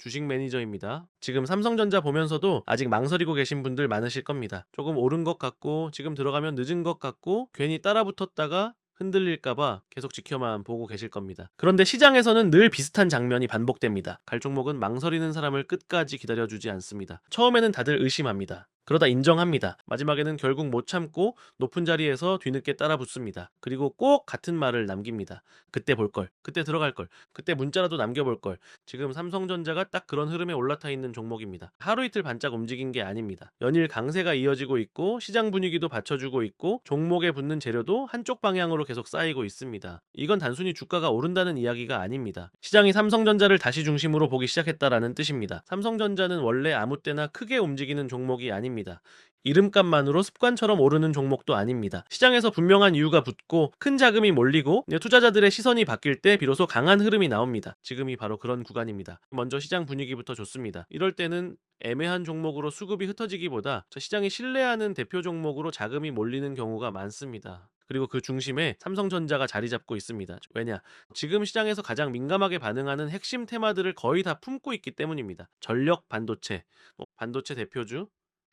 주식 매니저입니다. 지금 삼성전자 보면서도 아직 망설이고 계신 분들 많으실 겁니다. 조금 오른 것 같고 지금 들어가면 늦은 것 같고 괜히 따라붙었다가 흔들릴까봐 계속 지켜만 보고 계실 겁니다. 그런데 시장에서는 늘 비슷한 장면이 반복됩니다. 갈 종목은 망설이는 사람을 끝까지 기다려주지 않습니다. 처음에는 다들 의심합니다. 그러다 인정합니다. 마지막에는 결국 못 참고 높은 자리에서 뒤늦게 따라붙습니다. 그리고 꼭 같은 말을 남깁니다. 그때 볼 걸, 그때 들어갈 걸, 그때 문자라도 남겨볼 걸. 지금 삼성전자가 딱 그런 흐름에 올라타 있는 종목입니다. 하루 이틀 반짝 움직인 게 아닙니다. 연일 강세가 이어지고 있고 시장 분위기도 받쳐주고 있고 종목에 붙는 재료도 한쪽 방향으로 계속 쌓이고 있습니다. 이건 단순히 주가가 오른다는 이야기가 아닙니다. 시장이 삼성전자를 다시 중심으로 보기 시작했다라는 뜻입니다. 삼성전자는 원래 아무 때나 크게 움직이는 종목이 아닙니다. 이름값만으로 습관처럼 오르는 종목도 아닙니다. 시장에서 분명한 이유가 붙고 큰 자금이 몰리고 투자자들의 시선이 바뀔 때 비로소 강한 흐름이 나옵니다. 지금이 바로 그런 구간입니다. 먼저 시장 분위기부터 좋습니다. 이럴 때는 애매한 종목으로 수급이 흩어지기보다 시장이 신뢰하는 대표 종목으로 자금이 몰리는 경우가 많습니다. 그리고 그 중심에 삼성전자가 자리 잡고 있습니다. 왜냐? 지금 시장에서 가장 민감하게 반응하는 핵심 테마들을 거의 다 품고 있기 때문입니다. 전력 반도체, 반도체 대표주,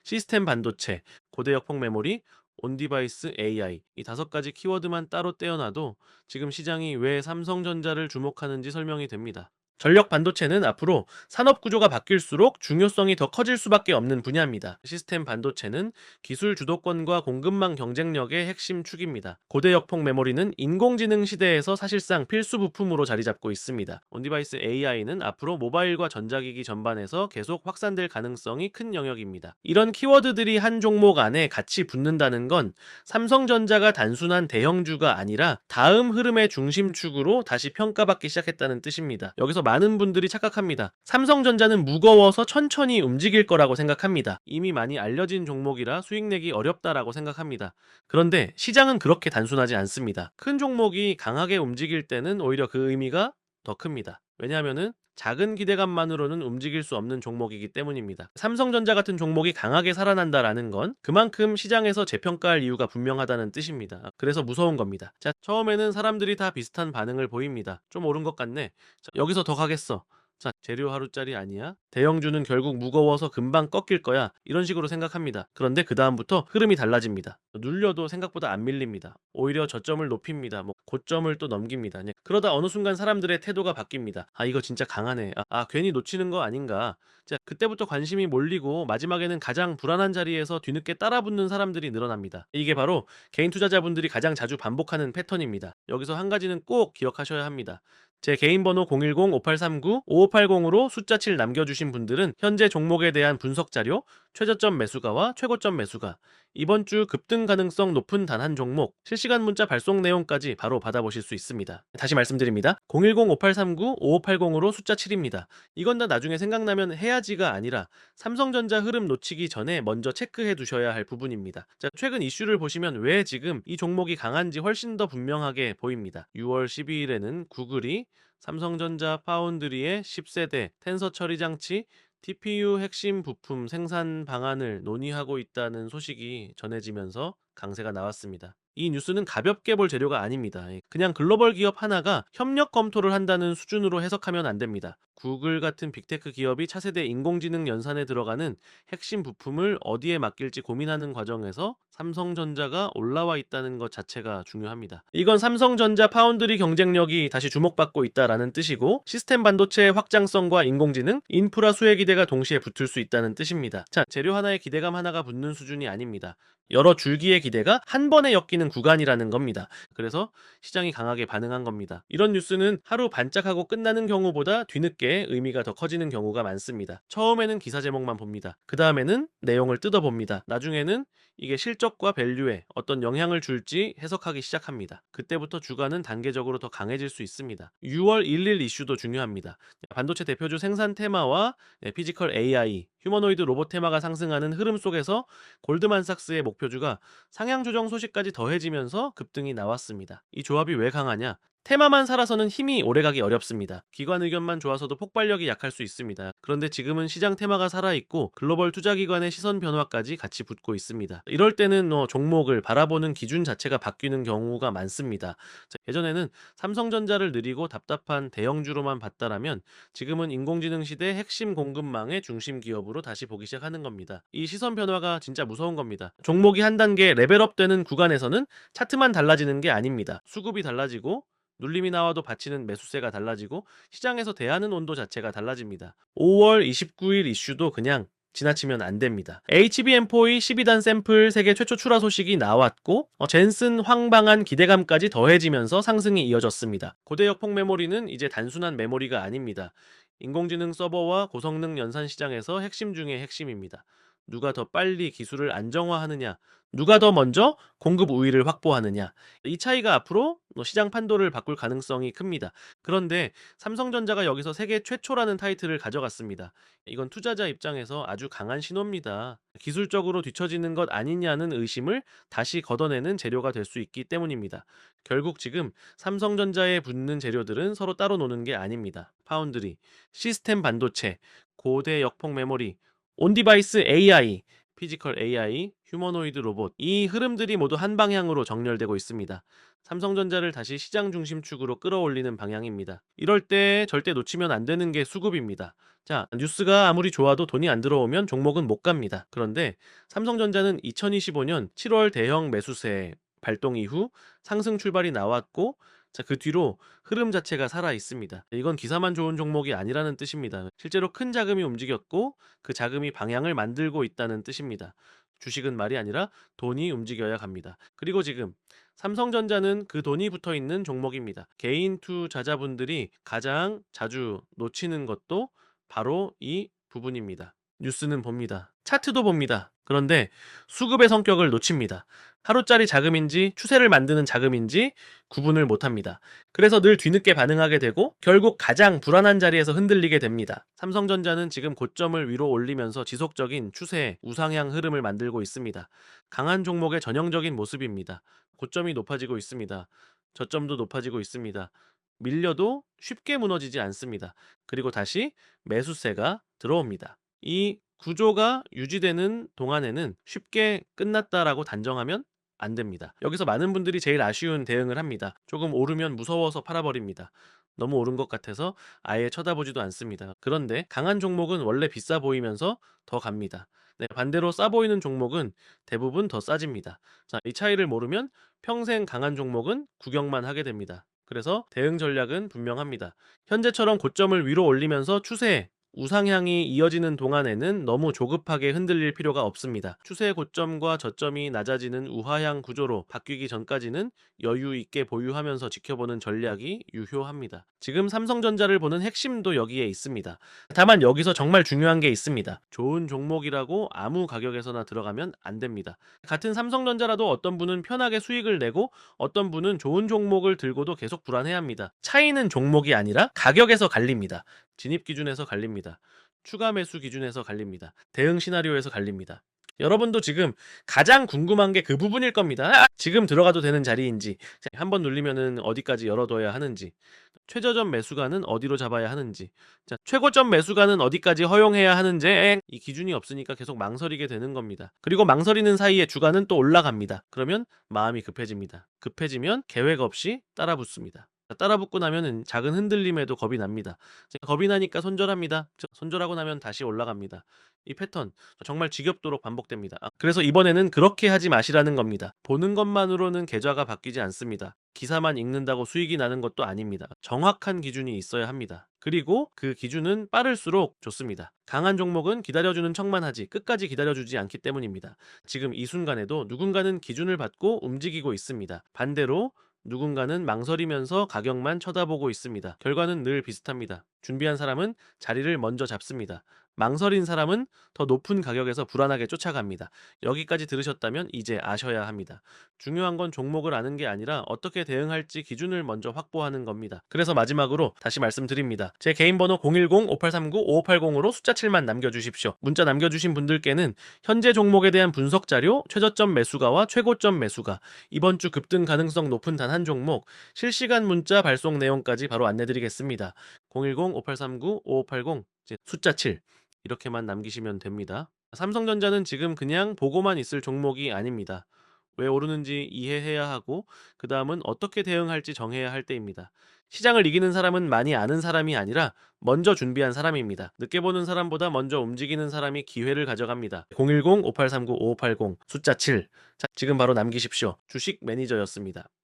시스템 반도체, 고대역폭 메모리, 온디바이스 AI 이 5가지 키워드만 따로 떼어놔도 지금 시장이 왜 삼성전자를 주목하는지 설명이 됩니다. 전력 반도체는 앞으로 산업 구조가 바뀔수록 중요성이 더 커질 수밖에 없는 분야입니다. 시스템 반도체는 기술 주도권과 공급망 경쟁력의 핵심 축입니다. 고대역폭 메모리는 인공지능 시대에서 사실상 필수 부품으로 자리 잡고 있습니다. 온디바이스 AI는 앞으로 모바일과 전자기기 전반에서 계속 확산될 가능성이 큰 영역입니다. 이런 키워드들이 한 종목 안에 같이 붙는다는 건 삼성전자가 단순한 대형주가 아니라 다음 흐름의 중심축으로 다시 평가받기 시작했다는 뜻입니다. 여기서 많은 분들이 착각합니다. 삼성전자는 무거워서 천천히 움직일 거라고 생각합니다. 이미 많이 알려진 종목이라 수익 내기 어렵다라고 생각합니다. 그런데 시장은 그렇게 단순하지 않습니다. 큰 종목이 강하게 움직일 때는 오히려 그 의미가 더 큽니다. 왜냐하면은 작은 기대감만으로는 움직일 수 없는 종목이기 때문입니다. 삼성전자 같은 종목이 강하게 살아난다라는 건 그만큼 시장에서 재평가할 이유가 분명하다는 뜻입니다. 그래서 무서운 겁니다. 자, 처음에는 사람들이 다 비슷한 반응을 보입니다. 좀 오른 것 같네. 자, 여기서 더 가겠어. 자, 재료 하루짜리 아니야? 대형주는 결국 무거워서 금방 꺾일 거야. 이런 식으로 생각합니다. 그런데 그 다음부터 흐름이 달라집니다. 눌려도 생각보다 안 밀립니다. 오히려 저점을 높입니다. 고점을 또 넘깁니다. 그러다 어느 순간 사람들의 태도가 바뀝니다. 아, 이거 진짜 강하네. 괜히 놓치는 거 아닌가. 자, 그때부터 관심이 몰리고 마지막에는 가장 불안한 자리에서 뒤늦게 따라붙는 사람들이 늘어납니다. 이게 바로 개인 투자자분들이 가장 자주 반복하는 패턴입니다. 여기서 한 가지는 꼭 기억하셔야 합니다. 제 개인 번호 010-5839-5580으로 숫자 7 남겨주신 분들은 현재 종목에 대한 분석 자료, 최저점 매수가와 최고점 매수가, 이번 주 급등 가능성 높은 단 한 종목, 실시간 문자 발송 내용까지 바로 받아보실 수 있습니다. 다시 말씀드립니다. 010-5839-5580으로 숫자 7입니다. 이건 다 나중에 생각나면 해야지가 아니라 삼성전자 흐름 놓치기 전에 먼저 체크해 두셔야 할 부분입니다. 자, 최근 이슈를 보시면 왜 지금 이 종목이 강한지 훨씬 더 분명하게 보입니다. 6월 12일에는 구글이 삼성전자 파운드리의 10세대 텐서 처리 장치 TPU 핵심 부품 생산 방안을 논의하고 있다는 소식이 전해지면서 강세가 나왔습니다. 이 뉴스는 가볍게 볼 재료가 아닙니다. 그냥 글로벌 기업 하나가 협력 검토를 한다는 수준으로 해석하면 안 됩니다. 구글 같은 빅테크 기업이 차세대 인공지능 연산에 들어가는 핵심 부품을 어디에 맡길지 고민하는 과정에서 삼성전자가 올라와 있다는 것 자체가 중요합니다. 이건 삼성전자 파운드리 경쟁력이 다시 주목받고 있다라는 뜻이고 시스템 반도체의 확장성과 인공지능, 인프라 수혜 기대가 동시에 붙을 수 있다는 뜻입니다. 자, 재료 하나에 기대감 하나가 붙는 수준이 아닙니다. 여러 줄기의 기대가 한 번에 엮이는 구간이라는 겁니다. 그래서 시장이 강하게 반응한 겁니다. 이런 뉴스는 하루 반짝하고 끝나는 경우보다 뒤늦게 의미가 더 커지는 경우가 많습니다. 처음에는 기사 제목만 봅니다. 그 다음에는 내용을 뜯어봅니다. 나중에는 이게 실적과 밸류에 어떤 영향을 줄지 해석하기 시작합니다. 그때부터 주가는 단계적으로 더 강해질 수 있습니다. 6월 1일 이슈도 중요합니다. 반도체 대표주 생산 테마와 피지컬 AI, 휴머노이드 로봇 테마가 상승하는 흐름 속에서 골드만삭스의 목표주가 상향 조정 소식까지 더해지면서 급등이 나왔습니다. 이 조합이 왜 강하냐? 테마만 살아서는 힘이 오래가기 어렵습니다. 기관 의견만 좋아서도 폭발력이 약할 수 있습니다. 그런데 지금은 시장 테마가 살아있고 글로벌 투자기관의 시선 변화까지 같이 붙고 있습니다. 이럴 때는 종목을 바라보는 기준 자체가 바뀌는 경우가 많습니다. 자, 예전에는 삼성전자를 느리고 답답한 대형주로만 봤다라면 지금은 인공지능 시대 핵심 공급망의 중심 기업으로 다시 보기 시작하는 겁니다. 이 시선 변화가 진짜 무서운 겁니다. 종목이 한 단계 레벨업되는 구간에서는 차트만 달라지는 게 아닙니다. 수급이 달라지고 눌림이 나와도 받치는 매수세가 달라지고 시장에서 대하는 온도 자체가 달라집니다. 5월 29일 이슈도 그냥 지나치면 안 됩니다. HBM4의 12단 샘플 세계 최초 출하 소식이 나왔고 젠슨 황방한 기대감까지 더해지면서 상승이 이어졌습니다. 고대역폭 메모리는 이제 단순한 메모리가 아닙니다. 인공지능 서버와 고성능 연산 시장에서 핵심 중의 핵심입니다. 누가 더 빨리 기술을 안정화하느냐, 누가 더 먼저 공급 우위를 확보하느냐, 이 차이가 앞으로 시장 판도를 바꿀 가능성이 큽니다. 그런데 삼성전자가 여기서 세계 최초라는 타이틀을 가져갔습니다. 이건 투자자 입장에서 아주 강한 신호입니다. 기술적으로 뒤처지는 것 아니냐는 의심을 다시 걷어내는 재료가 될 수 있기 때문입니다. 결국 지금 삼성전자에 붙는 재료들은 서로 따로 노는 게 아닙니다. 파운드리, 시스템 반도체, 고대 역폭 메모리, 온디바이스 AI, 피지컬 AI, 휴머노이드 로봇, 이 흐름들이 모두 한 방향으로 정렬되고 있습니다. 삼성전자를 다시 시장 중심 축으로 끌어올리는 방향입니다. 이럴 때 절대 놓치면 안 되는 게 수급입니다. 자, 뉴스가 아무리 좋아도 돈이 안 들어오면 종목은 못 갑니다. 그런데 삼성전자는 2025년 7월 대형 매수세 발동 이후 상승 출발이 나왔고, 자, 그 뒤로 흐름 자체가 살아 있습니다. 이건 기사만 좋은 종목이 아니라는 뜻입니다. 실제로 큰 자금이 움직였고 그 자금이 방향을 만들고 있다는 뜻입니다. 주식은 말이 아니라 돈이 움직여야 갑니다. 그리고 지금 삼성전자는 그 돈이 붙어 있는 종목입니다. 개인 투자자분들이 가장 자주 놓치는 것도 바로 이 부분입니다. 뉴스는 봅니다. 차트도 봅니다. 그런데 수급의 성격을 놓칩니다. 하루짜리 자금인지 추세를 만드는 자금인지 구분을 못합니다. 그래서 늘 뒤늦게 반응하게 되고 결국 가장 불안한 자리에서 흔들리게 됩니다. 삼성전자는 지금 고점을 위로 올리면서 지속적인 추세 우상향 흐름을 만들고 있습니다. 강한 종목의 전형적인 모습입니다. 고점이 높아지고 있습니다. 저점도 높아지고 있습니다. 밀려도 쉽게 무너지지 않습니다. 그리고 다시 매수세가 들어옵니다. 이 구조가 유지되는 동안에는 쉽게 끝났다라고 단정하면 안 됩니다. 여기서 많은 분들이 제일 아쉬운 대응을 합니다. 조금 오르면 무서워서 팔아버립니다. 너무 오른 것 같아서 아예 쳐다보지도 않습니다. 그런데 강한 종목은 원래 비싸 보이면서 더 갑니다. 네, 반대로 싸 보이는 종목은 대부분 더 싸집니다. 자, 이 차이를 모르면 평생 강한 종목은 구경만 하게 됩니다. 그래서 대응 전략은 분명합니다. 현재처럼 고점을 위로 올리면서 추세 우상향이 이어지는 동안에는 너무 조급하게 흔들릴 필요가 없습니다. 추세 고점과 저점이 낮아지는 우하향 구조로 바뀌기 전까지는 여유 있게 보유하면서 지켜보는 전략이 유효합니다. 지금 삼성전자를 보는 핵심도 여기에 있습니다. 다만 여기서 정말 중요한 게 있습니다. 좋은 종목이라고 아무 가격에서나 들어가면 안 됩니다. 같은 삼성전자라도 어떤 분은 편하게 수익을 내고 어떤 분은 좋은 종목을 들고도 계속 불안해합니다. 차이는 종목이 아니라 가격에서 갈립니다. 진입 기준에서 갈립니다. 추가 매수 기준에서 갈립니다. 대응 시나리오에서 갈립니다. 여러분도 지금 가장 궁금한 게 그 부분일 겁니다. 지금 들어가도 되는 자리인지, 한번 눌리면은 어디까지 열어둬야 하는지, 최저점 매수가는 어디로 잡아야 하는지, 자, 최고점 매수가는 어디까지 허용해야 하는지, 이 기준이 없으니까 계속 망설이게 되는 겁니다. 그리고 망설이는 사이에 주가는 또 올라갑니다. 그러면 마음이 급해집니다. 급해지면 계획 없이 따라붙습니다. 따라붙고 나면은 작은 흔들림에도 겁이 납니다. 겁이 나니까 손절합니다. 손절하고 나면 다시 올라갑니다. 이 패턴 정말 지겹도록 반복됩니다. 그래서 이번에는 그렇게 하지 마시라는 겁니다. 보는 것만으로는 계좌가 바뀌지 않습니다. 기사만 읽는다고 수익이 나는 것도 아닙니다. 정확한 기준이 있어야 합니다. 그리고 그 기준은 빠를수록 좋습니다. 강한 종목은 기다려주는 척만 하지 끝까지 기다려주지 않기 때문입니다. 지금 이 순간에도 누군가는 기준을 받고 움직이고 있습니다. 반대로 누군가는 망설이면서 가격만 쳐다보고 있습니다. 결과는 늘 비슷합니다. 준비한 사람은 자리를 먼저 잡습니다. 망설인 사람은 더 높은 가격에서 불안하게 쫓아갑니다. 여기까지 들으셨다면 이제 아셔야 합니다. 중요한 건 종목을 아는 게 아니라 어떻게 대응할지 기준을 먼저 확보하는 겁니다. 그래서 마지막으로 다시 말씀드립니다. 제 개인 번호 010-5839-5580으로 숫자 7만 남겨주십시오. 문자 남겨주신 분들께는 현재 종목에 대한 분석 자료, 최저점 매수가와 최고점 매수가, 이번 주 급등 가능성 높은 단 한 종목, 실시간 문자 발송 내용까지 바로 안내드리겠습니다. 010-5839-5580 숫자 7 이렇게만 남기시면 됩니다. 삼성전자는 지금 그냥 보고만 있을 종목이 아닙니다. 왜 오르는지 이해해야 하고 그 다음은 어떻게 대응할지 정해야 할 때입니다. 시장을 이기는 사람은 많이 아는 사람이 아니라 먼저 준비한 사람입니다. 늦게 보는 사람보다 먼저 움직이는 사람이 기회를 가져갑니다. 010-5839-5580 숫자 7 자, 지금 바로 남기십시오. 주식 매니저였습니다.